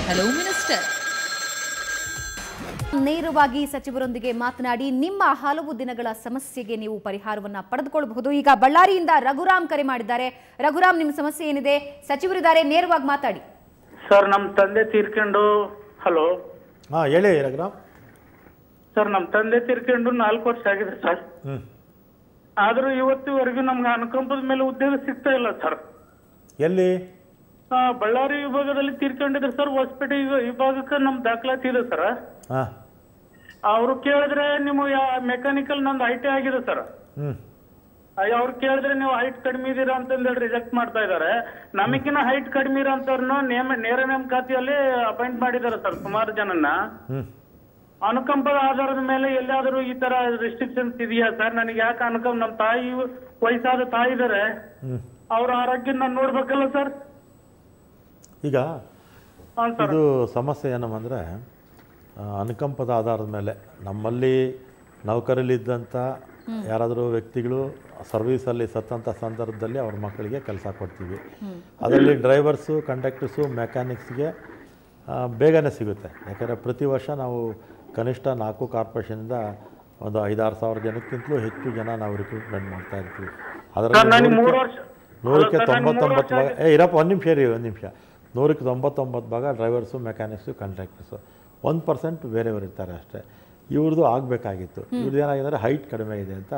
Hello minister. ನೇರವಾಗಿ ಸಚಿವರೊಂದಿಗೆ ಮಾತನಾಡಿ ನಿಮ್ಮ ಹಲವು ದಿನಗಳ ಸಮಸ್ಯೆಗೆ ನೀವು ಪರಿಹಾರವನ್ನ ಪಡೆದುಕೊಳ್ಳಬಹುದು. ಈಗ ಬಳ್ಳಾರಿಯಿಂದ ರಘುರಾಮ್ ಕರೆ ಮಾಡಿದ್ದಾರೆ. ರಘುರಾಮ್, ನಿಮ್ಮ ಸಮಸ್ಯೆ ಏನಿದೆ? ಸಚಿವರಿದ್ದಾರೆ, ನೇರವಾಗಿ ಮಾತಾಡಿ. ಸರ್, ನಮ್ಮ ತಂದೆ ತೀರ್ಕೊಂಡು ಹಲೋ ಹೇಳಿ ರಘುರಾಮ್. ಸರ್, ನಮ್ಮ ತಂದೆ ತೀರ್ಕೊಂಡು 4 ವರ್ಷ ಆಗಿದೆ ಸರ್. ಆದ್ರೂ ಇವತ್ತಿವರೆಗೂ ನಮ್ಗೆ ಅನುಕಂಪದ ಮೇಲೆ ಉದ್ಯೋಗ ಸಿಗ್ತಾ ಇಲ್ಲ ಸರ್. ಎಲ್ಲಿ? ಬಳ್ಳಾರಿ ವಿಭಾಗದಲ್ಲಿ ತೀರ್ಕೊಂಡಿದ್ರು ಸರ್. ಹೊಸಪೇಟೆ ವಿಭಾಗಕ್ಕೆ ನಮ್ ದಾಖಲಾತಿ ಇದೆ ಸರ್. ಅವ್ರು ಕೇಳಿದ್ರೆ ನೀವು ಮೆಕ್ಯಾನಿಕಲ್ ನಂದು ಐಟಿ ಆಗಿದೆ ಸರ್. ಅವ್ರು ಕೇಳಿದ್ರೆ ನೀವು ಹೈಟ್ ಕಡಿಮೆ ಇದೀರಾ ಅಂತಂದೇಳಿ ರಿಜೆಕ್ಟ್ ಮಾಡ್ತಾ ಇದಾರೆ. ನಮಗಿನ ಹೈಟ್ ಕಡಿಮೆ ಇರೋಂಥವ್ರನ್ನ ನೇರ ನೇಮಕಾತಿಯಲ್ಲಿ ಅಪಾಯಿಂಟ್ ಮಾಡಿದ್ದಾರೆ ಸರ್ ಸುಮಾರು ಜನನ್ನ. ಅನುಕಂಪದ ಆಧಾರದ ಮೇಲೆ ಎಲ್ಲಾದ್ರೂ ಈ ತರ ರೆಸ್ಟ್ರಿಕ್ಷನ್ಸ್ ಇದೆಯಾ ಸರ್? ನನಗೆ ಯಾಕೆ ಅನುಕಂಪ, ನಮ್ಮ ತಾಯಿ ವಯಸ್ಸಾದ ತಾಯಿ ಇದಾರೆ, ಅವ್ರ ಆರೋಗ್ಯ ನಾನು ನೋಡ್ಬೇಕಲ್ಲ ಸರ್. ಈಗ ಇದು ಸಮಸ್ಯೆ ಏನಂದರೆ ಅನುಕಂಪದ ಆಧಾರದ ಮೇಲೆ ನಮ್ಮಲ್ಲಿ ನೌಕರಲ್ಲಿದ್ದಂಥ ಯಾರಾದರೂ ವ್ಯಕ್ತಿಗಳು ಸರ್ವೀಸಲ್ಲಿ ಸತ್ತಂಥ ಸಂದರ್ಭದಲ್ಲಿ ಅವ್ರ ಮಕ್ಕಳಿಗೆ ಕೆಲಸ ಕೊಡ್ತೀವಿ. ಅದರಲ್ಲಿ ಡ್ರೈವರ್ಸು, ಕಂಡಕ್ಟರ್ಸು, ಮೆಕ್ಯಾನಿಕ್ಸ್ಗೆ ಬೇಗನೆ ಸಿಗುತ್ತೆ. ಯಾಕೆಂದರೆ ಪ್ರತಿ ವರ್ಷ ನಾವು ಕನಿಷ್ಠ 4 ಕಾರ್ಪೊರೇಷನಿಂದ ಒಂದು 5-6 ಸಾವಿರ ಜನಕ್ಕಿಂತಲೂ ಹೆಚ್ಚು ಜನ ನಾವು ರಿಕ್ರೂಟ್ಮೆಂಟ್ ಮಾಡ್ತಾ ಇರ್ತೀವಿ. ಅದರಲ್ಲಿ 100ಕ್ಕೆ 99 ಭಾಗ ಇರಪ್ಪ, ಒಂದು ನಿಮಿಷ 100ಕ್ಕೆ 99 ಭಾಗ ಡ್ರೈವರ್ಸು, ಮೆಕ್ಯಾನಿಕ್ಸು, ಕಂಡಕ್ಟರ್ಸು. 1% ಬೇರೆಯವರು ಇರ್ತಾರೆ ಅಷ್ಟೇ. ಇವ್ರದ್ದು ಆಗಬೇಕಾಗಿತ್ತು. ಇವ್ರದ್ದು ಏನಾಗಿದ್ದಾರೆ, ಹೈಟ್ ಕಡಿಮೆ ಇದೆ ಅಂತ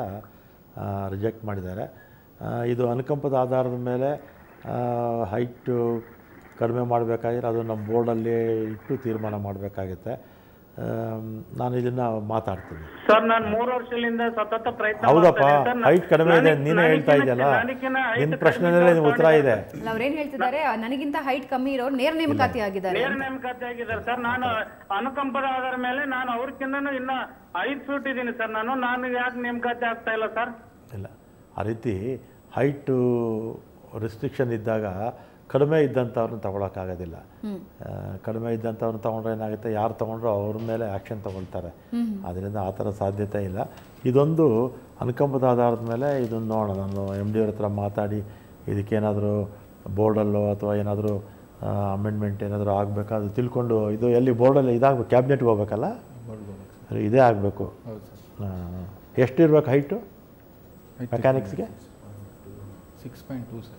ರಿಜೆಕ್ಟ್ ಮಾಡಿದ್ದಾರೆ. ಇದು ಅನುಕಂಪದ ಆಧಾರದ ಮೇಲೆ ಹೈಟು ಕಡಿಮೆ ಮಾಡಬೇಕಾಗಿದ್ರೆ ಅದು ನಮ್ಮ ಬೋರ್ಡಲ್ಲಿ ಇಟ್ಟು ತೀರ್ಮಾನ ಮಾಡಬೇಕಾಗುತ್ತೆ. ನಾನು ಇದನ್ನು ಮಾತಾಡ್ತೀನಿ ಸರ್. ನಾನು 3 ವರ್ಷದಿಂದ ಸತತ ಪ್ರಯತ್ನ. ಹೌದಪ್ಪ, ಹೈಟ್ ಕಡಿಮೆ ಇದೆ ನೀನೇ ಹೇಳ್ತಾ ಇದೆಯಲ್ಲ, ನಿನ್ನ ಪ್ರಶ್ನೆಯಲ್ಲೇ ಉತ್ತರ ಇದೆ. ಅವ್ರೇನು ಹೇಳ್ತಿದ್ದಾರೆ, ನನಗಿಂತ ಹೈಟ್ ಕಮ್ಮಿ ಇರೋರು ನೇರ ನೇಮಕಾತಿ ಆಗಿದ್ದಾರೆ. ನೇರ ನೇಮಕಾತಿ ಆಗಿದ್ದಾರೆ ಸರ್. ನಾನು ಅನುಕಂಪದ ಆಧಾರ ಮೇಲೆ ನಾನು ಅವ್ರಕ್ಕಿಂತ ಇನ್ನ 5 ಫೀಟ್ ಇದ್ದೀನಿ ಸರ್. ನಾನು ಯಾಕೆ ನೇಮಕಾತಿ ಆಗ್ತಾ ಇಲ್ಲ ಸರ್? ಇಲ್ಲ, ಆ ರೀತಿ ಹೈಟು ರಿಸ್ಟ್ರಿಕ್ಷನ್ ಇದ್ದಾಗ ಕಡಿಮೆ ಇದ್ದಂಥವ್ರನ್ನ ತೊಗೊಳಕ್ಕಾಗೋದಿಲ್ಲ. ಕಡಿಮೆ ಇದ್ದಂಥವ್ರನ್ನ ತೊಗೊಂಡ್ರೆ ಏನಾಗುತ್ತೆ, ಯಾರು ತೊಗೊಂಡ್ರು ಅವ್ರ ಮೇಲೆ ಆ್ಯಕ್ಷನ್ ತೊಗೊಳ್ತಾರೆ. ಅದರಿಂದ ಆ ಥರ ಸಾಧ್ಯತೆ ಇಲ್ಲ. ಇದೊಂದು ಅನುಕಂಪದ ಆಧಾರದ ಮೇಲೆ ಇದನ್ನು ನೋಡೋಣ. ನಾನು MD ಅವ್ರ ಹತ್ರ ಮಾತಾಡಿ ಇದಕ್ಕೇನಾದರೂ ಬೋರ್ಡಲ್ಲೋ ಅಥವಾ ಏನಾದರೂ ಅಮೆಂಡ್ಮೆಂಟ್ ಏನಾದರೂ ಆಗಬೇಕಾ ಅದು ತಿಳ್ಕೊಂಡು, ಇದು ಎಲ್ಲಿ ಬೋರ್ಡಲ್ಲಿ ಇದಾಗಬೇಕು, ಕ್ಯಾಬಿನೆಟ್ಗೆ ಹೋಗ್ಬೇಕಲ್ಲ, ಇದೇ ಆಗಬೇಕು. ಎಷ್ಟಿರ್ಬೇಕು ಹೈಟು ಮೆಕ್ಯಾನಿಕ್ಸ್ಗೆ? 6.2 ಸರ್.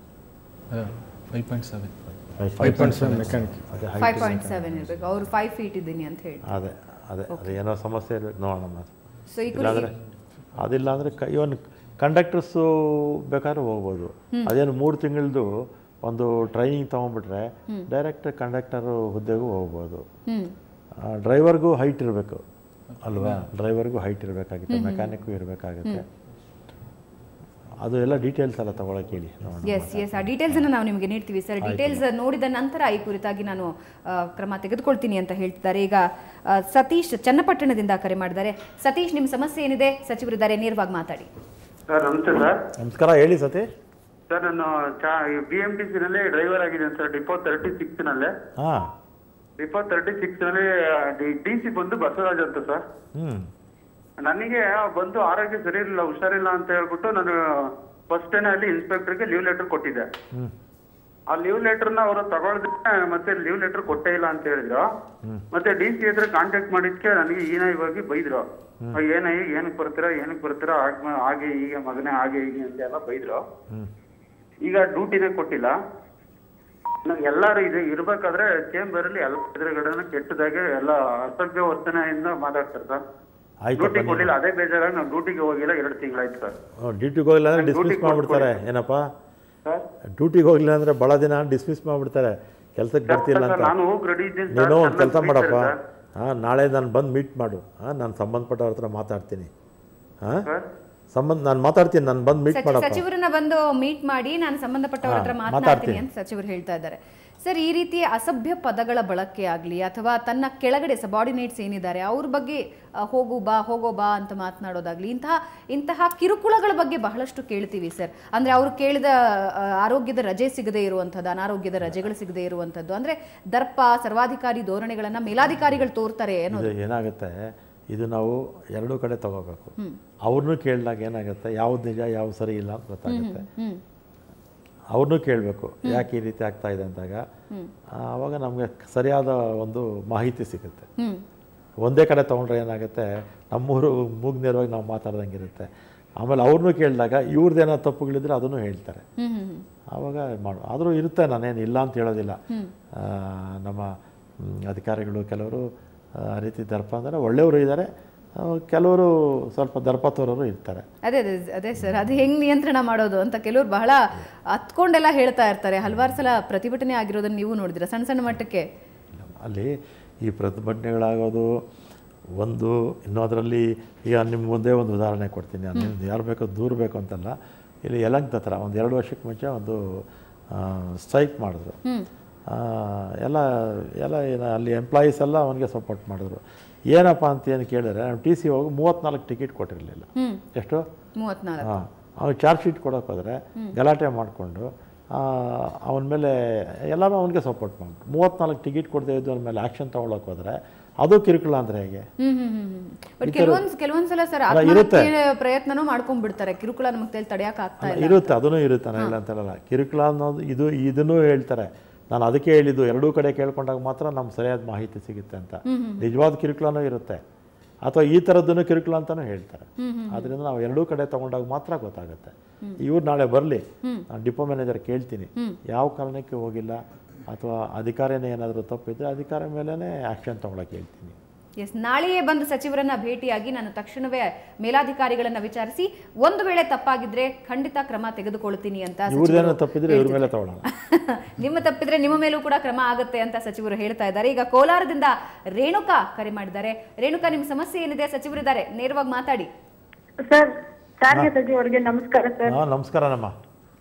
5.7 ಮೆಕ್ಯಾನಿಕ್. 5.7 ಇರಬೇಕು. ಅವರು 5 ಫೀಟ್ ಇದ್ದೀನಿ ಅಂತ ಹೇಳಿ. ಅದೇ ಏನೋ ಸಮಸ್ಯೆ ಇರಬೇಕು, ನೋಡೋಣ ಮಾತು. ಇಲ್ಲಾಂದರೆ ಅದಿಲ್ಲ ಅಂದರೆ ಇವನ್ ಕಂಡಕ್ಟರ್ಸು ಬೇಕಾದ್ರೆ ಹೋಗ್ಬೋದು. ಅದೇನು 3 ತಿಂಗಳದು ಒಂದು ಟ್ರೈನಿಂಗ್ ತೊಗೊಂಡ್ಬಿಟ್ರೆ ಡೈರೆಕ್ಟ್ ಕಂಡಕ್ಟರು ಹುದ್ದೆಗೂ ಹೋಗ್ಬೋದು. ಡ್ರೈವರ್ಗೂ ಹೈಟ್ ಇರಬೇಕು ಅಲ್ವಾ? ಡ್ರೈವರ್ಗೂ ಹೈಟ್ ಇರಬೇಕಾಗುತ್ತೆ, ಮೆಕ್ಯಾನಿಕ್ಗೂ ಇರಬೇಕಾಗುತ್ತೆ. ಅದು ಎಲ್ಲ ಡೀಟೇಲ್ಸ್ ಎಲ್ಲ ತಗೊಳಕ್ಕೆ ಹೇಳಿ. ಎಸ್ ಆ ಡೀಟೇಲ್ಸನ್ನು ನಾವು ನಿಮಗೆ ನೀಡ್ತೀವಿ ಸರ್. ಡೀಟೇಲ್ಸ್ ನೋಡಿದ ನಂತರ ಈ ಕುರಿತಾಗಿ ನಾನು ಕ್ರಮ ತೆಗೆದುಕೊಳ್ತೀನಿ ಅಂತ ಹೇಳ್ತಿದ್ದಾರೆ. ಈಗ ಸತೀಶ್ ಚನ್ನಪಟ್ಟಣದಿಂದ ಕರೆ ಮಾಡಿದ್ದಾರೆ. ಸತೀಶ್, ನಿಮ್ಮ ಸಮಸ್ಯೆ ಏನಿದೆ? ಸಚಿವರಿದ್ದಾರೆ, ನೇರವಾಗಿ ಮಾತಾಡಿ. ಸರ್, ನಮಸ್ತೆ ಸರ್. ನಮಸ್ಕಾರ, ಹೇಳಿ ಸತೀಶ್. ಸರ್, ನಾನು BMTC ನಲ್ಲಿ ಡ್ರೈವರ್ ಆಗಿದ್ದೇನೆ ಸರ್. ಡಿಪೋ 36 ನಲ್ಲಿ. ಡಿಪೋ 36 ನಲ್ಲಿ DC ಬಂದು ಬಸವರಾಜ್ ಅಂತ ಸರ್. ನನಗೆ ಬಂದು ಆರೋಗ್ಯ ಸರಿ ಇರಲಿಲ್ಲ, ಹುಷಾರಿಲ್ಲ ಅಂತ ಹೇಳ್ಬಿಟ್ಟು ನಾನು ಫಸ್ಟ್ ಅಲ್ಲಿ ಇನ್ಸ್ಪೆಕ್ಟರ್ಗೆ ಲೀವ್ ಲೆಟರ್ ಕೊಟ್ಟಿದ್ದೆ. ಆ ಲೀವ್ ಲೆಟರ್ನ ಅವರು ತಗೊಳ್ದ್ರೆ ಮತ್ತೆ ಲೀವ್ ಲೆಟರ್ ಕೊಟ್ಟೇ ಇಲ್ಲ ಅಂತ ಹೇಳಿದ್ರು. ಮತ್ತೆ DC ಹತ್ರ ಕಾಂಟ್ಯಾಕ್ಟ್ ಮಾಡಿದ್ಕೆ ನನಗೆ ಈನಾಗಿ ಬೈದ್ರು. ಏನಕ್ಕೆ ಬರ್ತೀರಾ ಹಾಗೆ ಹೀಗೆ ಮಗನೇ ಹಾಗೆ ಹೀಗೆ ಅಂತ ಎಲ್ಲ ಬೈದ್ರು. ಈಗ ಡ್ಯೂಟಿನೇ ಕೊಟ್ಟಿಲ್ಲ. ನಂಗೆ ಎಲ್ಲಾರು ಇದು ಇರ್ಬೇಕಾದ್ರೆ ಚೇಂಬರ್ ಅಲ್ಲಿ ಎಲ್ಲ ಎದುರುಗಡೆ ಕೆಟ್ಟದಾಗೆ ಎಲ್ಲ ಅಸಭ್ಯ ವರ್ತನೆಯಿಂದ ಮಾತಾಡ್ತಾರೆ ಸರ್. ಡ್ಯೂಟಿ ಕೊಡ್ಲಿಲ್ಲ, ಅದೇ ಬೇಜಾರಾಗಿ ನಾವು ಡ್ಯೂಟಿಗೆ ಹೋಗಿಲ್ಲ. 2 ತಿಂಗಳಾಯ್ತು ಸರ್. ಡ್ಯೂಟಿಗೆ ಹೋಗಿಲ್ಲ ಅಂದ್ರೆ ಡಿಸ್ಮಿಸ್ ಮಾಡ್ಬಿಡ್ತಾರೆ. ಏನಪ್ಪ, ಡ್ಯೂಟಿಗೆ ಹೋಗಿಲ್ಲ ಅಂದ್ರೆ ಭಾಳ ದಿನ ಡಿಸ್ಮಿಸ್ ಮಾಡ್ಬಿಡ್ತಾರೆ, ಕೆಲಸಕ್ಕೆ ಬರ್ತಿಲ್ಲ ಅಂತ. ನೀನು ಒಂದು ಕೆಲಸ ಮಾಡಪ್ಪ, ನಾಳೆ ನಾನು ಬಂದು ಮೀಟ್ ಮಾಡು. ನಾನು ಸಂಬಂಧಪಟ್ಟವ್ರ ಹತ್ರ ಮಾತಾಡ್ತೀನಿ. ನಾನು ಮಾತಾಡ್ತೀನಿ, ನಾನು ಬಂದು ಮೀಟ್ ಮಾಡಪ್ಪ. ಸಚಿವರನ್ನ ಬಂದು ಮೀಟ್ ಮಾಡಿ ನಾನು ಸಂಬಂಧಪಟ್ಟವರ ಹತ್ರ ಮಾತಾಡ್ತೀನಿ ಅಂತ ಸಚಿವರು ಹೇಳ್ತಾ ಇದ್ದಾರೆ. ಸರ್, ಈ ರೀತಿ ಅಸಭ್ಯ ಪದಗಳ ಬಳಕೆ ಆಗಲಿ ಅಥವಾ ತನ್ನ ಕೆಳಗಡೆ ಸಬಾರ್ಡಿನೇಟ್ಸ್ ಏನಿದ್ದಾರೆ ಅವ್ರ ಬಗ್ಗೆ ಹೋಗೋ ಬಾ ಅಂತ ಮಾತನಾಡೋದಾಗ್ಲಿ, ಇಂತಹ ಕಿರುಕುಳಗಳ ಬಗ್ಗೆ ಬಹಳಷ್ಟು ಕೇಳ್ತೀವಿ ಸರ್. ಅಂದರೆ ಅವರು ಕೇಳಿದ ಆರೋಗ್ಯದ ರಜೆ ಸಿಗದೆ ಇರುವಂಥದ್ದು, ಅನಾರೋಗ್ಯದ ರಜೆಗಳು ಸಿಗದೆ ಇರುವಂಥದ್ದು, ಅಂದರೆ ದರ್ಪ ಸರ್ವಾಧಿಕಾರಿ ಧೋರಣೆಗಳನ್ನು ಮೇಲಾಧಿಕಾರಿಗಳು ತೋರ್ತಾರೆ ಅನ್ನೋದು. ಏನಾಗುತ್ತೆ, ಇದು ನಾವು ಎರಡೂ ಕಡೆ ತಗೋಬೇಕು. ಅವ್ರನ್ನೂ ಕೇಳಿದಾಗ ಏನಾಗುತ್ತೆ, ಯಾವ್ದು ನಿಜ ಯಾವ್ದು ಸರಿ ಇಲ್ಲ ಅಂತ ಗೊತ್ತಾಗುತ್ತೆ. ಅವ್ರನ್ನೂ ಕೇಳಬೇಕು ಯಾಕೆ ಈ ರೀತಿ ಆಗ್ತಾ ಇದೆ ಅಂದಾಗ ಆವಾಗ ನಮಗೆ ಸರಿಯಾದ ಒಂದು ಮಾಹಿತಿ ಸಿಗುತ್ತೆ. ಒಂದೇ ಕಡೆ ತೊಗೊಂಡ್ರೆ ಏನಾಗುತ್ತೆ, ನಮ್ಮೂರು ಮೂಗ್ ನೇರವಾಗಿ ನಾವು ಮಾತಾಡ್ದಂಗಿರುತ್ತೆ. ಆಮೇಲೆ ಅವ್ರನ್ನೂ ಕೇಳಿದಾಗ ಇವ್ರದ್ದೇನೋ ತಪ್ಪುಗಳಿದ್ರೆ ಅದನ್ನು ಹೇಳ್ತಾರೆ. ಆವಾಗ ಆದರೂ ಇರುತ್ತೆ, ನಾನೇನು ಇಲ್ಲ ಅಂತ ಹೇಳೋದಿಲ್ಲ. ನಮ್ಮ ಅಧಿಕಾರಿಗಳು ಕೆಲವರು ಆ ರೀತಿ ದರ್ಪ ಅಂದರೆ ಒಳ್ಳೆಯವರು ಇದ್ದಾರೆ, ಕೆಲವರು ಸ್ವಲ್ಪ ದರ್ಪ ತೋರೋರು ಇರ್ತಾರೆ. ಅದೇ ಅದೇ ಅದೇ ಸರ್, ಅದು ಹೆಂಗೆ ನಿಯಂತ್ರಣ ಮಾಡೋದು ಅಂತ ಕೆಲವರು ಬಹಳ ಹತ್ಕೊಂಡೆಲ್ಲ ಹೇಳ್ತಾ ಇರ್ತಾರೆ. ಹಲವಾರು ಸಲ ಪ್ರತಿಭಟನೆ ಆಗಿರೋದನ್ನು ನೀವು ನೋಡಿದಿರ ಸಣ್ಣ ಸಣ್ಣ ಮಟ್ಟಕ್ಕೆ. ಅಲ್ಲಿ ಈ ಪ್ರತಿಭಟನೆಗಳಾಗೋದು ಒಂದು, ಇನ್ನೂ ಅದರಲ್ಲಿ ಈಗ ನಿಮ್ಮ ಮುಂದೆ ಒಂದು ಉದಾಹರಣೆ ಕೊಡ್ತೀನಿ. ಅದರಿಂದ ಯಾರು ಬೇಕೋ ದೂರ ಬೇಕು ಅಂತಲ್ಲ, ಇಲ್ಲಿ ಯಲಂಕ ಹತ್ರ ಒಂದು 2 ವರ್ಷಕ್ಕೆ ಮುಂಚೆ ಒಂದು ಸ್ಟ್ರೈಕ್ ಮಾಡಿದ್ರು. ಎಲ್ಲ ಅಲ್ಲಿ ಎಂಪ್ಲಾಯೀಸ್ ಎಲ್ಲ ಅವನಿಗೆ ಸಪೋರ್ಟ್ ಮಾಡಿದ್ರು. ಏನಪ್ಪ ಅಂತ ಏನು ಕೇಳಿದ್ರೆ, ನಾವು ಟಿ ಸಿ ಹೋಗಿ 34 ಟಿಕೆಟ್ ಕೊಟ್ಟಿರಲಿಲ್ಲ. ಎಷ್ಟು? 34. ಹಾಂ, ಅವ್ನು ಚಾರ್ಜ್ ಶೀಟ್ ಕೊಡೋಕೆ ಹೋದರೆ ಗಲಾಟೆ ಮಾಡಿಕೊಂಡು ಅವನ ಮೇಲೆ ಎಲ್ಲರೂ ಅವನಿಗೆ ಸಪೋರ್ಟ್ ಮಾಡಿದ್ರು. 34 ಟಿಕೆಟ್ ಕೊಡದೇ ಇದ್ದು ಅವನ ಮೇಲೆ ಆ್ಯಕ್ಷನ್ ತೊಗೊಳಕ್ಕೆ ಹೋದರೆ ಅದು ಕಿರುಕುಳ ಅಂದರೆ ಹೇಗೆ? ಕೆಲವೊಂದ್ಸಲ ಸರ್ ಪ್ರಯತ್ನನೂ ಮಾಡ್ಕೊಂಡ್ಬಿಡ್ತಾರೆ. ಕಿರುಕುಳ ನಮಗೆ ತಡೆಯಕ್ಕೆ ಆಗ್ತಾ ಇಲ್ಲ. ಇರುತ್ತೆ, ಅದನ್ನು ಇರುತ್ತೆ, ನಾನು ಇಲ್ಲ ಅಂತಲ್ಲ. ಕಿರುಕುಳ ಅನ್ನೋದು ಇದನ್ನು ಹೇಳ್ತಾರೆ. ನಾನು ಅದಕ್ಕೆ ಹೇಳಿದ್ದು, ಎರಡೂ ಕಡೆ ಕೇಳ್ಕೊಂಡಾಗ ಮಾತ್ರ ನಮ್ಗೆ ಸರಿಯಾದ ಮಾಹಿತಿ ಸಿಗುತ್ತೆ ಅಂತ. ನಿಜವಾದ ಕಿರುಕುಳನೂ ಇರುತ್ತೆ, ಅಥವಾ ಈ ಥರದ್ದನ್ನು ಕಿರುಕುಳ ಅಂತಲೂ ಹೇಳ್ತಾರೆ. ಆದ್ದರಿಂದ ನಾವು ಎರಡೂ ಕಡೆ ತೊಗೊಂಡಾಗ ಮಾತ್ರ ಗೊತ್ತಾಗುತ್ತೆ. ಇವ್ರು ನಾಳೆ ಬರಲಿ, ನಾನು ಡಿಪೋ ಮ್ಯಾನೇಜರ್ ಕೇಳ್ತೀನಿ ಯಾವ ಕಾರಣಕ್ಕೆ ಹೋಗಿಲ್ಲ, ಅಥವಾ ಅಧಿಕಾರಿನೇ ಏನಾದರೂ ತಪ್ಪಿದ್ರೆ ಅಧಿಕಾರಿ ಮೇಲೇ ಆ್ಯಕ್ಷನ್ ತೊಗೊಳಕ್ಕೆ ಹೇಳ್ತೀನಿ. ಎಸ್, ನಾಳೆಯೇ ಬಂದು ಸಚಿವರನ್ನ ಭೇಟಿಯಾಗಿ ನಾನು ತಕ್ಷಣವೇ ಮೇಲಾಧಿಕಾರಿಗಳನ್ನ ವಿಚಾರಿಸಿ ಒಂದು ವೇಳೆ ತಪ್ಪಾಗಿದ್ರೆ ಖಂಡಿತ ಕ್ರಮ ತೆಗೆದುಕೊಳ್ತೀನಿ ಅಂತ. ತಪ್ಪಿದ್ರೆ ಇವ್ರ ಮೇಲೆ ತಗೊಳ್ಳೋಣ, ನಿಮ್ಮ ತಪ್ಪಿದ್ರೆ ನಿಮ್ಮ ಮೇಲೂ ಕೂಡ ಕ್ರಮ ಆಗುತ್ತೆ ಅಂತ ಸಚಿವರು ಹೇಳ್ತಾ ಇದ್ದಾರೆ. ಈಗ ಕೋಲಾರದಿಂದ ರೇಣುಕಾ ಕರೆ ಮಾಡಿದ್ದಾರೆ. ರೇಣುಕಾ, ನಿಮ್ಮ ಸಮಸ್ಯೆ ಏನಿದೆ? ಸಚಿವರಿದ್ದಾರೆ, ನೇರವಾಗಿ ಮಾತಾಡಿ. ಸರ್, ಸಾರಿಗೆ ಸಚಿವರಿಗೆ ನಮಸ್ಕಾರ ಸರ್. ನಮಸ್ಕಾರ ನಮ್ಮ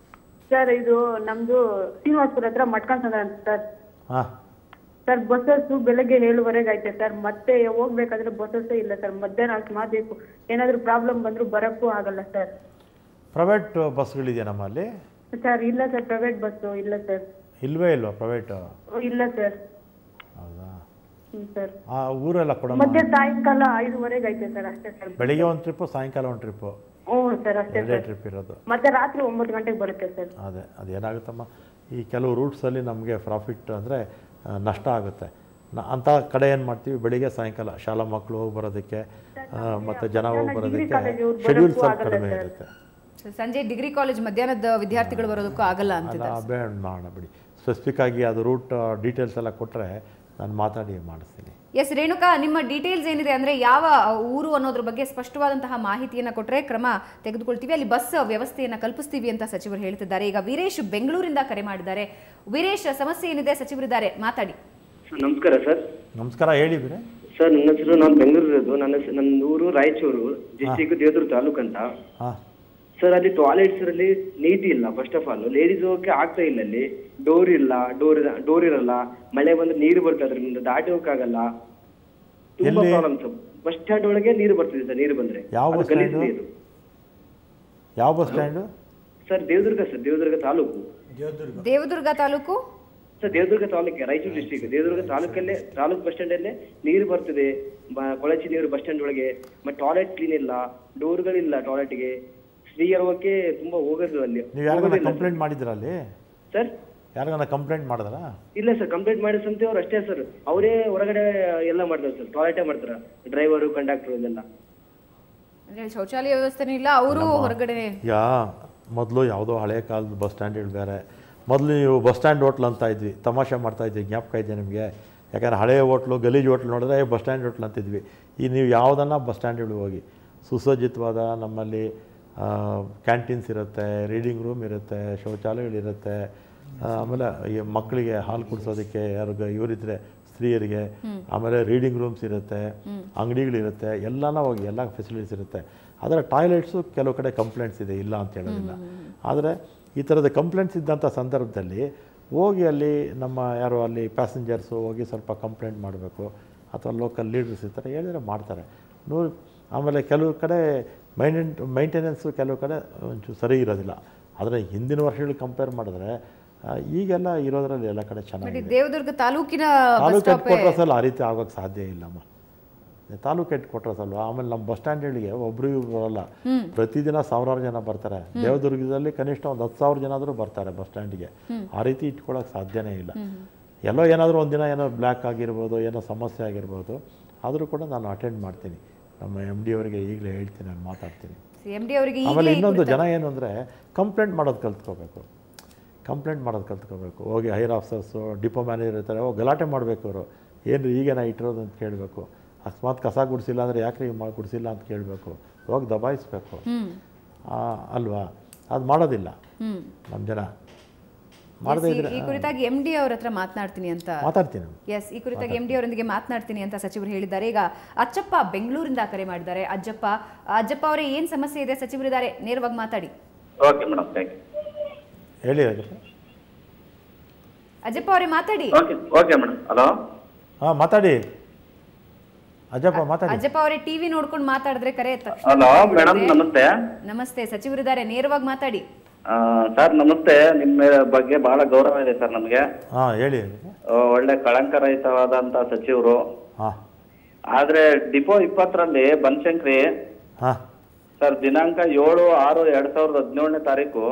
ಸರ್, ಇದು ನಮ್ದು ಶ್ರೀನಿವಾಸಪುರ ಹತ್ರ ಮಟ್ಕನ್ಸಂದ್ರ ಅಂತ ಸರ್. ಸರ್, ಬಸ್ಸಸ್ ಬೆಳಗ್ಗೆ 7:15 ಐತೆ ಸರ್. ಮತ್ತೆ ಹೋಗ್ಬೇಕಾದ್ರೆ ಬಸ್ಸಸ್ ಇಲ್ಲ ಸರ್. ಮಧ್ಯಾಹ್ನ ಅಷ್ಟು ಬೇಕು. ಏನಾದ್ರು ಪ್ರಾಬ್ಲಮ್ ಬಂದ್ರು ಬರಕ್ಕೂ ಆಗಲ್ಲ ಸರ್. ಪ್ರೈವೇಟ್ ಬಸ್ಗಳಿದೆಯಾ ನಮ್ಮಲ್ಲಿ? ಸರ್ ಇಲ್ಲ ಸರ್, ಪ್ರೈವೇಟ್ ಬಸ್ಸು ಇಲ್ಲ ಸರ್. ಇಲ್ವೇ ಇಲ್ವಾ ಪ್ರೈವೇಟ್? ಇಲ್ಲ ಸರ್. ಹೌದಾ? ಸರ್, ಆ ಊರೆಲ್ಲ ಕೊಡ ಮಧ್ಯ ಸಾಯಂಕಾಲ 5:15 ಐತೆ ಸರ್, ಅಷ್ಟೇ ಸರ್. ಬೆಳಿಗ್ಗೆ ಒಂದು ಟ್ರಿಪ್ಪು, ಸಾಯಂಕಾಲ ಒಂದು ಟ್ರಿಪ್ಪು. ಹ್ಞೂ ಸರ್, ಅಷ್ಟೇ ಸರ್. ಟ್ರಿಪ್ ಇರೋದು. ಮತ್ತೆ ರಾತ್ರಿ 9 ಗಂಟೆಗೆ ಬರುತ್ತೆ ಸರ್. ಅದೇನಾಗುತ್ತಮ್ಮ, ಈ ಕೆಲವು ರೂಟ್ಸಲ್ಲಿ ನಮಗೆ ಪ್ರಾಫಿಟ್ ಅಂದರೆ ನಷ್ಟ ಆಗುತ್ತೆ. ಅಂಥ ಕಡೆ ಏನು ಮಾಡ್ತೀವಿ, ಬೆಳಿಗ್ಗೆ ಸಾಯಂಕಾಲ ಶಾಲಾ ಮಕ್ಕಳು ಹೋಗಿ ಬರೋದಕ್ಕೆ ಮತ್ತು ಜನ ಹೋಗಿ ಬರೋದಕ್ಕೆ ಶೆಡ್ಯೂಲ್ ಸ್ವಲ್ಪ ಕಡಿಮೆ ಇರುತ್ತೆ. ಸಂಜೆ ಡಿಗ್ರಿ ಕಾಲೇಜ್ ಮಧ್ಯಾಹ್ನದ ವಿದ್ಯಾರ್ಥಿಗಳು ಬರೋದಕ್ಕೂ ಆಗಲ್ಲ ಅಂತ. ಬೇಡ, ಮಾಡೋಣ ಬಿಡಿ. ಸ್ಪೆಸಿಫಿಕ್ ಆಗಿ ಅದು ರೂಟ್ ಡೀಟೇಲ್ಸ್ ಎಲ್ಲ ಕೊಟ್ಟರೆ ನಾನು ಮಾತಾಡಿ ಮಾಡಿಸ್ತೀನಿ. ಎಸ್ ರೇಣುಕಾ, ನಿಮ್ಮ ಡೀಟೇಲ್ಸ್ ಏನಿದೆ ಅಂದರೆ ಯಾವ ಊರು ಅನ್ನೋದ್ರ ಬಗ್ಗೆ ಸ್ಪಷ್ಟವಾದಂತಹ ಮಾಹಿತಿಯನ್ನು ಕೊಟ್ಟರೆ ಕ್ರಮ ತೆಗೆದುಕೊಳ್ತೀವಿ, ಅಲ್ಲಿ ಬಸ್ ವ್ಯವಸ್ಥೆಯನ್ನು ಕಲ್ಪಿಸ್ತೀವಿ ಅಂತ ಸಚಿವರು ಹೇಳ್ತಿದ್ದಾರೆ. ಈಗ ವೀರೇಶ್ ಬೆಂಗಳೂರಿಂದ ಕರೆ ಮಾಡಿದ್ದಾರೆ. ವೀರೇಶ್, ಸಮಸ್ಯೆ ಏನಿದೆ? ಸಚಿವರಿದ್ದಾರೆ, ಮಾತಾಡಿ. ನಮಸ್ಕಾರ ಸರ್. ನಮಸ್ಕಾರ, ಹೇಳಿ ವೀರೇ. ಸರ್, ನನ್ನ ಹೆಸರು, ನಾನು ಬೆಂಗಳೂರಿರೋದು. ನನ್ನ ಊರು ರಾಯಚೂರು ಡಿಸ್ಟಿಕ್, ದೇವದುರ್ಗ ತಾಲೂಕು ಅಂತ. ಸರ್, ಅಲ್ಲಿ ಟಾಯ್ಲೆಟ್ಸ್ ಅಲ್ಲಿ ನೀಟ್ ಇಲ್ಲ. ಫಸ್ಟ್ ಆಫ್ ಆಲ್ ಲೇಡೀಸ್ ಹೋಗಕ್ಕೆ ಆಗ್ತಾ ಇಲ್ಲ. ಅಲ್ಲಿ ಡೋರ್ ಇಲ್ಲ, ಡೋರ್ ಇರಲ್ಲ. ಮಳೆ ಬಂದ್ರೆ ನೀರು ಬರ್ತದೆ, ಅದರಿಂದ ದಾಟಿ ಹೋಗಕ್ಕಾಗಲ್ಲ. ತುಂಬಾ ಪ್ರಾಬ್ಲಮ್ ಸರ್. ಬಸ್ ಸ್ಟ್ಯಾಂಡ್ ಒಳಗೆ ನೀರು ಬರ್ತಿದೆ ಸರ್. ನೀರು ಬಂದ್ರೆ ಯಾವ bus stand sir? Devadurga sir, Devadurga taluk. Devadurga taluk sir, Devadurga ತಾಲೂಕೆ, ರಾಯಚೂರು ಡಿಸ್ಟಿಕ್. ದೇವದುರ್ಗ ತಾಲೂಕಲ್ಲೇ, ತಾಲೂಕು ಬಸ್ ಸ್ಟ್ಯಾಂಡ್ ಅಲ್ಲೇ ನೀರು ಬರ್ತಿದೆ. ಕೊಳಚೆ ನೀರು ಬಸ್ ಸ್ಟ್ಯಾಂಡ್ ಒಳಗೆ. ಮತ್ತೆ ಟಾಯ್ಲೆಟ್ ಕ್ಲೀನ್ ಇಲ್ಲ, ಡೋರ್ಗಳಿಲ್ಲ ಟಾಯ್ಲೆಟ್ಗೆ. ಸ್ತ್ರೀಯರ ಹೋಗಕ್ಕೆ ತುಂಬಾ ಹೋಗೋದು ಅಲ್ಲಿ. ನೀವು ಯಾರಿಗಾನ ಕಂಪ್ಲೇಂಟ್ ಮಾಡಿದ್ರ ಅಲ್ಲಿ ಸರ್? ಯಾರಿಗಾನ ಕಂಪ್ಲೇಂಟ್ ಮಾಡಿದ್ರ? ಇಲ್ಲ ಸರ್, ಕಂಪ್ಲೇಂಟ್ ಮಾಡಿಸಂತೆ ಅವ್ರು ಅಷ್ಟೇ ಸರ್. ಅವರೇ ಹೊರಗಡೆ ಎಲ್ಲ ಮಾಡ್ತಾರೆ ಸರ್, ಟಾಯ್ಲೆಟೇ ಮಾಡ್ತಾರ. ಡ್ರೈವರು, ಕಂಡಕ್ಟರ್ ಇದೆಲ್ಲ. ಶೌಚಾಲಯ ವ್ಯವಸ್ಥೆನೂ ಇಲ್ಲ, ಅವರು ಹೊರಗಡೆ. ಮೊದಲು ಯಾವುದೋ ಹಳೆ ಕಾಲದ ಬಸ್ ಸ್ಟ್ಯಾಂಡ್ಗಳು ಬೇರೆ. ಮೊದಲು ನೀವು ಬಸ್ ಸ್ಟ್ಯಾಂಡ್ ಹೋಟ್ಲ್ ಅಂತ ಇದ್ವಿ, ತಮಾಷೆ ಮಾಡ್ತಾಯಿದ್ವಿ, ಜ್ಞಾಪಕ ಇದೆ ನಿಮಗೆ? ಯಾಕಂದರೆ ಹಳೆಯ ಹೋಟ್ಲು, ಗಲೀಜು ಹೋಟ್ಲು ನೋಡಿದ್ರೆ ಬಸ್ ಸ್ಟ್ಯಾಂಡ್ ಹೋಟ್ಲ್ ಅಂತಿದ್ವಿ. ಈಗ ನೀವು ಯಾವುದನ್ನು ಬಸ್ ಸ್ಟ್ಯಾಂಡ್ಗಳು ಹೋಗಿ, ಸುಸಜ್ಜಿತವಾದ ನಮ್ಮಲ್ಲಿ ಕ್ಯಾಂಟೀನ್ಸ್ ಇರುತ್ತೆ, ರೀಡಿಂಗ್ ರೂಮ್ ಇರುತ್ತೆ, ಶೌಚಾಲಯಗಳಿರುತ್ತೆ. ಆಮೇಲೆ ಈ ಮಕ್ಕಳಿಗೆ ಹಾಲು ಕುಡಿಸೋದಕ್ಕೆ ಇವರಿದ್ರೆ ಸ್ತ್ರೀಯರಿಗೆ, ಆಮೇಲೆ ರೀಡಿಂಗ್ ರೂಮ್ಸ್ ಇರುತ್ತೆ, ಅಂಗಡಿಗಳಿರುತ್ತೆ, ಎಲ್ಲನೂ ಹೋಗಿ ಎಲ್ಲ ಫೆಸಿಲಿಟೀಸ್ ಇರುತ್ತೆ. ಆದರೆ ಟಾಯ್ಲೆಟ್ಸು ಕೆಲವು ಕಡೆ ಕಂಪ್ಲೇಂಟ್ಸ್ ಇದೆ, ಇಲ್ಲ ಅಂತ ಹೇಳೋದಿಲ್ಲ. ಆದರೆ ಈ ಥರದ ಕಂಪ್ಲೇಂಟ್ಸ್ ಇದ್ದಂಥ ಸಂದರ್ಭದಲ್ಲಿ ಹೋಗಿ ಅಲ್ಲಿ ನಮ್ಮ ಯಾರೋ ಅಲ್ಲಿ ಪ್ಯಾಸೆಂಜರ್ಸು ಹೋಗಿ ಸ್ವಲ್ಪ ಕಂಪ್ಲೇಂಟ್ ಮಾಡಬೇಕು, ಅಥವಾ ಲೋಕಲ್ ಲೀಡರ್ಸ್ ಇರ್ತಾರೆ, ಹೇಳಿದರೆ ಮಾಡ್ತಾರೆ. ಆಮೇಲೆ ಕೆಲವು ಕಡೆ ಮೈಂಟೆನೆನ್ಸು ಕೆಲವು ಕಡೆ ಒಂಚೂರು ಸರಿ ಇರೋದಿಲ್ಲ. ಆದರೆ ಹಿಂದಿನ ವರ್ಷಗಳು ಕಂಪೇರ್ ಮಾಡಿದ್ರೆ ಈಗೆಲ್ಲ ಇರೋದ್ರಲ್ಲಿ ಎಲ್ಲ ಕಡೆ ಚೆನ್ನಾಗಿದೆ. ದೇವದುರ್ಗ ತಾಲೂಕಿನ ಹೆಡ್ ಕ್ವಾರ್ಟರ್ಸಲ್ಲಿ ಆ ರೀತಿ ಆಗೋಕ್ಕೆ ಸಾಧ್ಯ ಇಲ್ಲಮ್ಮ. ತಾಲೂಕು ಹೆಡ್ ಕ್ವಾರ್ಟರ್ಸ್ ಅಲ್ವಾ. ಆಮೇಲೆ ನಮ್ಮ ಬಸ್ ಸ್ಟ್ಯಾಂಡ್ಗಳಿಗೆ ಒಬ್ಬರಿಗೂ ಬರಲ್ಲ, ಪ್ರತಿದಿನ ಸಾವಿರಾರು ಜನ ಬರ್ತಾರೆ. ದೇವದುರ್ಗದಲ್ಲಿ ಕನಿಷ್ಠ ಒಂದು 10,000 ಜನ ಆದರೂ ಬರ್ತಾರೆ ಬಸ್ ಸ್ಟ್ಯಾಂಡಿಗೆ. ಆ ರೀತಿ ಇಟ್ಕೊಳ್ಳೋಕೆ ಸಾಧ್ಯನೇ ಇಲ್ಲ. ಎಲ್ಲೋ ಏನಾದರೂ ಒಂದಿನ ಏನೋ ಬ್ಲ್ಯಾಕ್ ಆಗಿರ್ಬೋದು, ಏನೋ ಸಮಸ್ಯೆ ಆಗಿರ್ಬೋದು, ಆದರೂ ಕೂಡ ನಾನು ಅಟೆಂಡ್ ಮಾಡ್ತೀನಿ. ನಮ್ಮ MD ಅವರಿಗೆ ಈಗಲೇ ಹೇಳ್ತೀನಿ, ನಾನು ಮಾತಾಡ್ತೀನಿ. ಆಮೇಲೆ ಇನ್ನೊಂದು ಜನ ಏನು ಅಂದರೆ ಕಂಪ್ಲೇಂಟ್ ಮಾಡೋದು ಕಲ್ತ್ಕೋಬೇಕು. ಹೋಗಿ ಹೈಯರ್ ಆಫೀಸರ್ಸು, ಡಿಪೋ ಮ್ಯಾನೇಜರ್ ಇರ್ತಾರೆ, ಗಲಾಟೆ ಮಾಡಬೇಕು. ಅವರು ಏನು ಈಗೇನ ಇಟ್ಟಿರೋದು ಅಂತ ಕೇಳಬೇಕು. ಅಕಸ್ಮಾತ್ ಕಸ ಗುಡಿಸಿಲ್ಲ ಅಂದರೆ ಯಾಕೆ ಗುಡಿಸಿಲ್ಲ ಅಂತ ಕೇಳಬೇಕು. ಹೋಗಿ ದಬಾಯಿಸ್ಬೇಕು ಅಲ್ವಾ. ಅದು ಮಾಡೋದಿಲ್ಲ ನಮ್ಮ ಜನ. ಮಾಡದೇ ಇದ್ರೆ ಈ ಕುರಿತಾಗಿ MD ಅವ್ರ ಹತ್ರ ಮಾತನಾಡ್ತೀನಿ ಅಂತ ಮಾತಾಡ್ತೀನಿ. ಈ ಕುರಿತಾಗಿ MD ಅವರೊಂದಿಗೆ ಮಾತನಾಡ್ತೀನಿ ಅಂತ ಸಚಿವರು ಹೇಳಿದ್ದಾರೆ. ಈಗ ಅಜ್ಜಪ್ಪ ಬೆಂಗಳೂರಿಂದ ಕರೆ ಮಾಡಿದ್ದಾರೆ. ಅಜ್ಜಪ್ಪ ಅವರೇ, ಏನು ಸಮಸ್ಯೆ ಇದೆ? ಸಚಿವರಿದ್ದಾರೆ, ನೇರವಾಗಿ ಮಾತಾಡಿ. Okay madam, thank you. ಹೇಳಿ ಅಜ್ಜಪ್ಪ ಅವರೇ, ಮಾತಾಡಿ. Okay madam. ಹಲೋ, ಹಾಂ ಮಾತಾಡಿ ಅಜ್ಜಪ್ಪ, ಮಾತಾಡಿ. ಅಜ್ಜಪ್ಪ ಅವರೇ, ಟಿವಿ ನೋಡ್ಕೊಂಡು ಮಾತಾಡಿದ್ರೆ ಕರೆ ಹಲೋ ಮೇಡಮ್, ನಮಸ್ತೆ. ನಮಸ್ತೆ, ಸಚಿವರಿದ್ದಾರೆ, ನೇರವಾಗಿ ಮಾತಾಡಿ. ಸರ್ ನಮಸ್ತೆ. ನಿಮ್ಮ ಬಗ್ಗೆ ಬಹಳ ಗೌರವ ಇದೆ ಸರ್ ನಮಗೆ. ಹೇಳಿ. ಒಳ್ಳೆ ಕಳಂಕರಹಿತವಾದಂತ ಸಚಿವರು. ಆದ್ರೆ ಡಿಪೋ 20ರಲ್ಲಿ ಬನಶಂಕರಿ ಸರ್, ದಿನಾಂಕ 7/6/2017ನೇ ತಾರೀಕು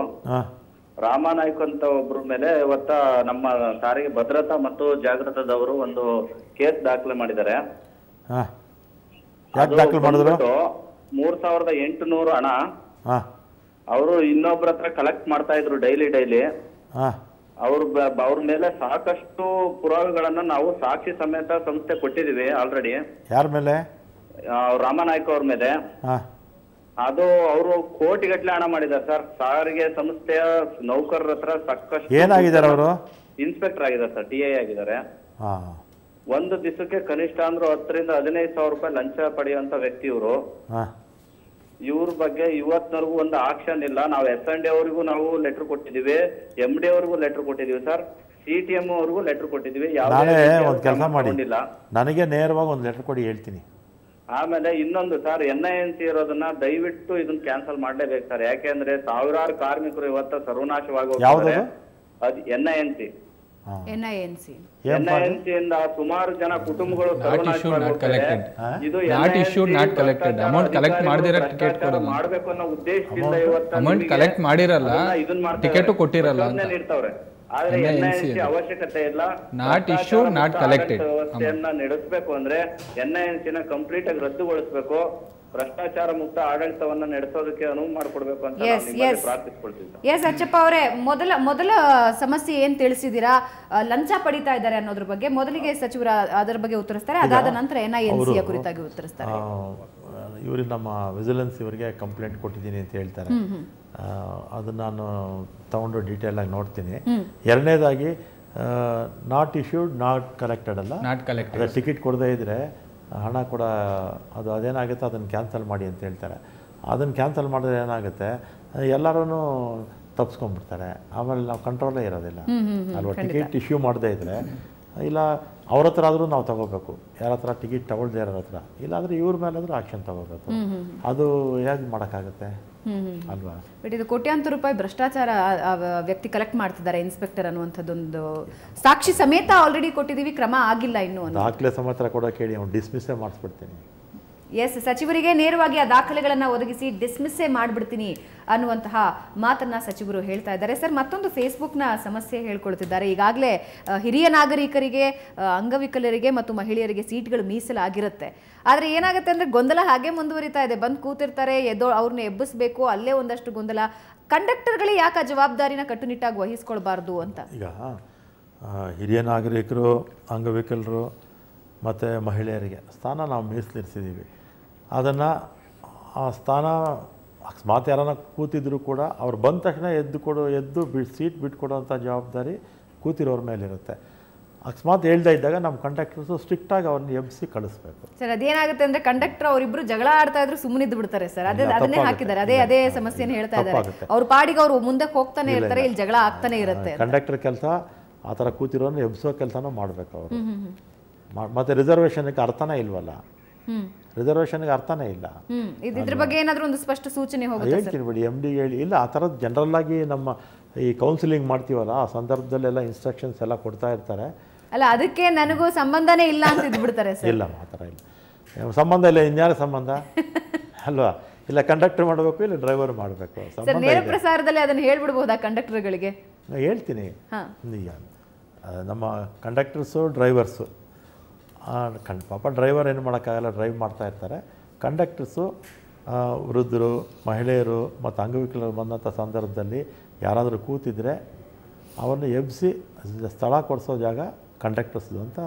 ರಾಮನಾಯ್ಕ್ ಅಂತ ಒಬ್ರ ಮೇಲೆ ಇವತ್ತ ನಮ್ಮ ಸಾರಿಗೆ ಭದ್ರತಾ ಮತ್ತು ಜಾಗೃತದವರು ಒಂದು ಕೇಸ್ ದಾಖಲೆ ಮಾಡಿದ್ದಾರೆ. 3,800 ಹಣ ಅವರು ಇನ್ನೊಬ್ರ ಹತ್ರ ಕಲೆಕ್ಟ್ ಮಾಡ್ತಾ ಇದ್ರು ಡೈಲಿ. ಅವ್ರ ಮೇಲೆ ಸಾಕಷ್ಟು ಪುರಾವೆಗಳನ್ನ ನಾವು ಸಾಕ್ಷಿ ಸಮೇತ ಸಂಸ್ಥೆ ಕೊಟ್ಟಿದೀವಿ ಆಲ್ರೆಡಿ. ಯಾರ ಮೇಲೆ? ರಾಮನಾಯ್ಕ ಅವ್ರ ಮೇಲೆ. ಅದು ಅವರು ಕೋಟಿಗಟ್ಟಲೆ ಹಣ ಮಾಡಿದ್ದಾರೆ ಸರ್. ಸಾರಿಗೆ ಸಂಸ್ಥೆಯ ನೌಕರರ ಹತ್ರ ಸಾಕಷ್ಟು. ಏನಾಗಿದ್ದಾರೆ ಅವರು? ಇನ್ಸ್ಪೆಕ್ಟರ್ ಆಗಿದ್ದಾರೆ ಸರ್, TI ಆಗಿದ್ದಾರೆ. ಒಂದು ದಿವಸಕ್ಕೆ ಕನಿಷ್ಠ ಅಂದ್ರೂ 10,000 ರಿಂದ 15,000 ರೂಪಾಯಿ ಲಂಚ ಪಡೆಯುವಂತ ವ್ಯಕ್ತಿ ಇವರು. ಇವ್ರ ಬಗ್ಗೆ ಇವತ್ತಿನವರೆಗೂ ಒಂದು ಆಕ್ಷನ್ ಇಲ್ಲ. ನಾವು SND ಅವರಿಗೂ ನಾವು ಲೆಟರ್ ಕೊಟ್ಟಿದೀವಿ, MD ಅವರಿಗೂ ಲೆಟರ್ ಕೊಟ್ಟಿದೀವಿ ಸರ್, CTM ಅವರಿಗೂ ಲೆಟರ್ ಕೊಟ್ಟಿದೀವಿ. ಒಂದು ಕೆಲಸ ಮಾಡಿ, ನನಗೆ ನೇರವಾಗಿ ಒಂದು ಲೆಟರ್ ಕೊಡಿ, ಹೇಳ್ತೀನಿ. ಆಮೇಲೆ ಇನ್ನೊಂದು ಸರ್, NINC ಇರೋದನ್ನ ದಯವಿಟ್ಟು ಇದನ್ನ ಕ್ಯಾನ್ಸಲ್ ಮಾಡ್ಲೇಬೇಕು ಸರ್. ಯಾಕೆಂದ್ರೆ ಸಾವಿರಾರು ಕಾರ್ಮಿಕರು ಇವತ್ತು ಸರ್ವನಾಶವಾಗಿ ಅದು NINC ಇಂದ ಸುಮಾರು ಜನ ಕುಟುಂಬಗಳು ಮಾಡಬೇಕು ಅನ್ನೋ ಉದ್ದೇಶದಿಂದ ನೀಡ್ತಾವ್ರೆ. ಆದ್ರೆ NINC ಅವಶ್ಯಕತೆ ಇಲ್ಲ. ವ್ಯವಸ್ಥೆಯನ್ನ ನಡೆಸಬೇಕು ಅಂದ್ರೆ NINC ನ ಕಂಪ್ಲೀಟ್ ಆಗಿ ರದ್ದುಗೊಳಿಸಬೇಕು. ಭ್ರಷ್ಟಾಚಾರ ಮುಕ್ತ ಆಡಳಿತವನ್ನ ನಡೆಸೋದಕ್ಕೆ ಅನುವು ಮಾಡಿಕೊಡ್ಬೇಕು ಅಂತ ಪ್ರಾರ್ಥಿಸ್ಕೊಳ್ತೀವಿ. ಅಚ್ಚಪ್ಪ ಅವರೇ, ಮೊದಲ ಸಮಸ್ಯೆ ಏನ್ ತಿಳಿಸಿದೀರಾ, ಲಂಚ ಪಡಿತಾ ಇದ್ದಾರೆ ಅನ್ನೋದ್ರ ಬಗ್ಗೆ ಮೊದಲಿಗೆ ಸಚಿವರು ಅದರ ಬಗ್ಗೆ ಉತ್ತರಿಸ್ತಾರೆ. ಅದಾದ ನಂತರ NINC ಕುರಿತಾಗಿ ಉತ್ತರಿಸ್ತಾರೆ. ಇವರು ನಮ್ಮ ವಿಜಿಲೆನ್ಸ್ ಇವರಿಗೆ ಕಂಪ್ಲೇಂಟ್ ಕೊಟ್ಟಿದ್ದೀನಿ ಅಂತ ಹೇಳ್ತಾರೆ. ಅದನ್ನು ನಾನು ತಗೊಂಡು ಡೀಟೇಲ್ ಆಗಿ ನೋಡ್ತೀನಿ. ಎರಡನೇದಾಗಿ ನಾಟ್ ಇಶ್ಯೂಡ್ ನಾಟ್ ಕಲೆಕ್ಟೆಡ್ ಅಲ್ಲ, ಟಿಕೆಟ್ ಕೊಡದೇ ಇದ್ದರೆ ಹಣ ಕೂಡ ಅದೇನಾಗುತ್ತೆ ಅದನ್ನು ಕ್ಯಾನ್ಸಲ್ ಮಾಡಿ ಅಂತ ಹೇಳ್ತಾರೆ. ಅದನ್ನು ಕ್ಯಾನ್ಸಲ್ ಮಾಡಿದ್ರೆ ಏನಾಗುತ್ತೆ, ಎಲ್ಲರೂ ತಪ್ಪಿಸ್ಕೊಂಡ್ಬಿಡ್ತಾರೆ. ಆಮೇಲೆ ನಾವು ಕಂಟ್ರೋಲೇ ಇರೋದಿಲ್ಲ ಅಲ್ವಾ. ಟಿಕೆಟ್ ಇಶ್ಯೂ ಮಾಡದೇ ಇದ್ದರೆ, ಇಲ್ಲ ಅವ್ರ ಹತ್ರ ಆದರೂ ನಾವು ತಗೋಬೇಕು, ಯಾರ ಹತ್ರ ಟಿಕೆಟ್ ತಗೊಳ್ದೇ ಇರೋರ ಹತ್ರ, ಇಲ್ಲಾಂದರೆ ಇವ್ರ ಮೇಲಾದರೂ ಆಕ್ಷನ್ ತಗೋಬೇಕು. ಅದು ಹೇಗೆ ಮಾಡೋಕ್ಕಾಗುತ್ತೆ ಅಲ್ವಾ. ಬಟ್ ಇದು ಕೋಟ್ಯಾಂತರ ರೂಪಾಯಿ ಭ್ರಷ್ಟಾಚಾರ ವ್ಯಕ್ತಿ ಕಲೆಕ್ಟ್ ಮಾಡ್ತಿದ್ದಾರೆ, ಇನ್ಸ್ಪೆಕ್ಟರ್ ಅನ್ನುವಂಥದ್ದೊಂದು ಸಾಕ್ಷಿ ಸಮೇತ ಆಲ್ರೆಡಿ ಕೊಟ್ಟಿದ್ದೀವಿ, ಕ್ರಮ ಆಗಿಲ್ಲ ಇನ್ನೂ. ದಾಖಲೆ ಸಮೇತ ಕೂಡ ಕೇಳಿ ಅವ್ನು ಡಿಸ್ಮಿಸ್ಸೇ ಮಾಡಿಸ್ಬಿಡ್ತೀನಿ. ಸಚಿವರಿಗೆ ನೇರವಾಗಿ ಆ ದಾಖಲೆಗಳನ್ನು ಒದಗಿಸಿ ಡಿಸ್ಮಿಸ್ಸೇ ಮಾಡಿಬಿಡ್ತೀನಿ ಅನ್ನುವಂತಹ ಮಾತನ್ನ ಸಚಿವರು ಹೇಳ್ತಾ ಇದ್ದಾರೆ. ಸರ್, ಮತ್ತೊಂದು ಫೇಸ್ಬುಕ್ನ ಸಮಸ್ಯೆ ಹೇಳ್ಕೊಳ್ತಿದ್ದಾರೆ. ಈಗಾಗಲೇ ಹಿರಿಯ ನಾಗರಿಕರಿಗೆ, ಅಂಗವಿಕಲರಿಗೆ ಮತ್ತು ಮಹಿಳೆಯರಿಗೆ ಸೀಟ್ಗಳು ಮೀಸಲಾಗಿರುತ್ತೆ. ಆದರೆ ಏನಾಗುತ್ತೆ ಅಂದರೆ ಗೊಂದಲ ಹಾಗೆ ಮುಂದುವರಿತಾ ಇದೆ. ಬಂದು ಕೂತಿರ್ತಾರೆ, ಅವ್ರನ್ನ ಎಬ್ಬಿಸ್ಬೇಕು, ಅಲ್ಲೇ ಒಂದಷ್ಟು ಗೊಂದಲ. ಕಂಡಕ್ಟರ್ಗಳೇ ಯಾಕೆ ಜವಾಬ್ದಾರಿನ ಕಟ್ಟುನಿಟ್ಟಾಗಿ ವಹಿಸ್ಕೊಳ್ಬಾರ್ದು ಅಂತ. ಈಗ ಹಿರಿಯ ನಾಗರಿಕರು, ಅಂಗವಿಕಲರು ಮತ್ತು ಮಹಿಳೆಯರಿಗೆ ಸ್ಥಾನ ನಾವು ಮೀಸಲಿರಿಸಿದ್ದೀವಿ. ಅದನ್ನು ಆ ಸ್ಥಾನ ಅಕಸ್ಮಾತ್ ಯಾರನ್ನ ಕೂತಿದ್ರು ಕೂಡ ಅವ್ರು ಬಂದ ತಕ್ಷಣ ಎದ್ದು ಸೀಟ್ ಬಿಟ್ಕೊಡೋವಂಥ ಜವಾಬ್ದಾರಿ ಕೂತಿರೋರ ಮೇಲಿರುತ್ತೆ. ಅಕಸ್ಮಾತ್ ಹೇಳ್ತಾ ಇದ್ದಾಗ ನಮ್ಮ ಕಂಡಕ್ಟರ್ಸು ಸ್ಟ್ರಿಕ್ಟಾಗಿ ಅವ್ರನ್ನ ಎಬ್ಬಿಸಿ ಕಳಿಸ್ಬೇಕು. ಸರ್, ಅದೇನಾಗುತ್ತೆ ಅಂದರೆ ಕಂಡಕ್ಟರ್ ಅವರಿಬ್ಬರು ಜಗಳ ಆಡ್ತಾ ಇದ್ರು ಸುಮ್ಮನಿದ್ದು ಬಿಡ್ತಾರೆ ಸರ್. ಅದನ್ನೇ ಹಾಕಿದ್ದಾರೆ, ಅದೇ ಸಮಸ್ಯೆನ ಹೇಳ್ತಾ ಇದ್ದಾರೆ. ಅವ್ರ ಪಾಡಿಗೆ ಅವರು ಮುಂದಕ್ಕೆ ಹೋಗ್ತಾನೆ ಇರ್ತಾರೆ, ಇಲ್ಲಿ ಜಗಳ ಆಗ್ತಾನೆ ಇರುತ್ತೆ. ಕಂಡಕ್ಟರ್ ಕೆಲಸ ಆ ಥರ ಕೂತಿರೋನ್ನ ಎಬ್ಬಿಸೋ ಕೆಲಸನೂ ಮಾಡಬೇಕು ಅವರು. ಮತ್ತು ರಿಸರ್ವೇಷನ್ಗೆ ಅರ್ಥನೇ ಇಲ್ವಲ್ಲ, ರಿಸರ್ವೇಷನ್ಗೆ ಅರ್ಥನೇ ಇಲ್ಲ. ಇದ್ರ ಬಗ್ಗೆ ಏನಾದರೂ ಒಂದು ಸ್ಪಷ್ಟ ಸೂಚನೆ ಹೋಗುತ್ತೆ ಹೇಳ್ತೀನಿ ಬಿಡಿ, MD ಹೇಳಿ. ಇಲ್ಲ, ಆ ಥರದ್ದು ಜನರಲ್ಲಾಗಿ ನಮ್ಮ ಈ ಕೌನ್ಸಿಲಿಂಗ್ ಮಾಡ್ತೀವಲ್ಲ, ಆ ಸಂದರ್ಭದಲ್ಲೆಲ್ಲ ಇನ್ಸ್ಟ್ರಕ್ಷನ್ಸ್ ಎಲ್ಲ ಕೊಡ್ತಾ ಇರ್ತಾರೆ. ಅಲ್ಲ, ಅದಕ್ಕೆ ನನಗೂ ಸಂಬಂಧನೇ ಇಲ್ಲ ಅಂತ ಇದ್ಬಿಡ್ತಾರೆ ಸರ್. ಇಲ್ಲ, ಆ ಥರ ಇಲ್ಲ. ಸಂಬಂಧ ಇಲ್ಲ, ಇನ್ಯಾರ ಸಂಬಂಧ ಅಲ್ವಾ? ಇಲ್ಲ ಕಂಡಕ್ಟರ್ ಮಾಡಬೇಕು, ಇಲ್ಲ ಡ್ರೈವರ್ ಮಾಡಬೇಕು. ಸಂಬಂಧ ನೇರ ಪ್ರಸಾರದಲ್ಲಿ ಅದನ್ನು ಹೇಳ್ಬಿಡ್ಬೋದಾ ಕಂಡಕ್ಟರ್ಗಳಿಗೆ? ಹೇಳ್ತೀನಿ. ಈಗ ನಮ್ಮ ಕಂಡಕ್ಟರ್ಸು ಡ್ರೈವರ್ಸು ಪಾಪ ಡ್ರೈವರ್ ಏನು ಮಾಡೋಕ್ಕಾಗಲ್ಲ, ಡ್ರೈವ್ ಮಾಡ್ತಾ ಇರ್ತಾರೆ. ಕಂಡಕ್ಟರ್ಸು ವೃದ್ಧರು, ಮಹಿಳೆಯರು ಮತ್ತು ಅಂಗವಿಕಲರು ಬಂದಂಥ ಸಂದರ್ಭದಲ್ಲಿ ಯಾರಾದರೂ ಕೂತಿದ್ರೆ ಅವನ್ನ ಎಬ್ಬಿಸಿ ಸ್ಥಳ ಕೊಡಿಸೋ ಜಾಗ ಕಂಡಕ್ಟರ್ಸ್ದು ಅಂತ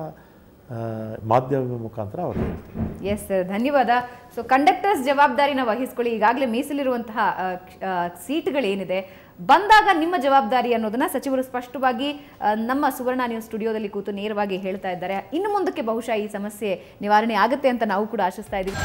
ಮಾಧ್ಯಮದ ಮುಖಾಂತರ ಅವ್ರು ಹೇಳ್ತಾರೆ. ಎಸ್ ಸರ್, ಧನ್ಯವಾದ. ಸೊ ಕಂಡಕ್ಟರ್ಸ್ ಜವಾಬ್ದಾರಿನ ವಹಿಸ್ಕೊಳ್ಳಿ. ಈಗಾಗಲೇ ಮೀಸಲಿರುವಂತಹ ಸೀಟ್ಗಳೇನಿದೆ ಬಂದಾಗ ನಿಮ್ಮ ಜವಾಬ್ದಾರಿ ಅನ್ನೋದನ್ನ ಸಚಿವರು ಸ್ಪಷ್ಟವಾಗಿ ನಮ್ಮ ಸುವರ್ಣ ನ್ಯೂಸ್ ಸ್ಟುಡಿಯೋದಲ್ಲಿ ಕೂತು ನೇರವಾಗಿ ಹೇಳ್ತಾ ಇದ್ದಾರೆ. ಇನ್ನು ಮುಂದಕ್ಕೆ ಬಹುಶಃ ಈ ಸಮಸ್ಯೆ ನಿವಾರಣೆ ಆಗುತ್ತೆ ಅಂತ ನಾವು ಕೂಡ ಆಶಿಸ್ತಾ ಇದ್ದೀವಿ.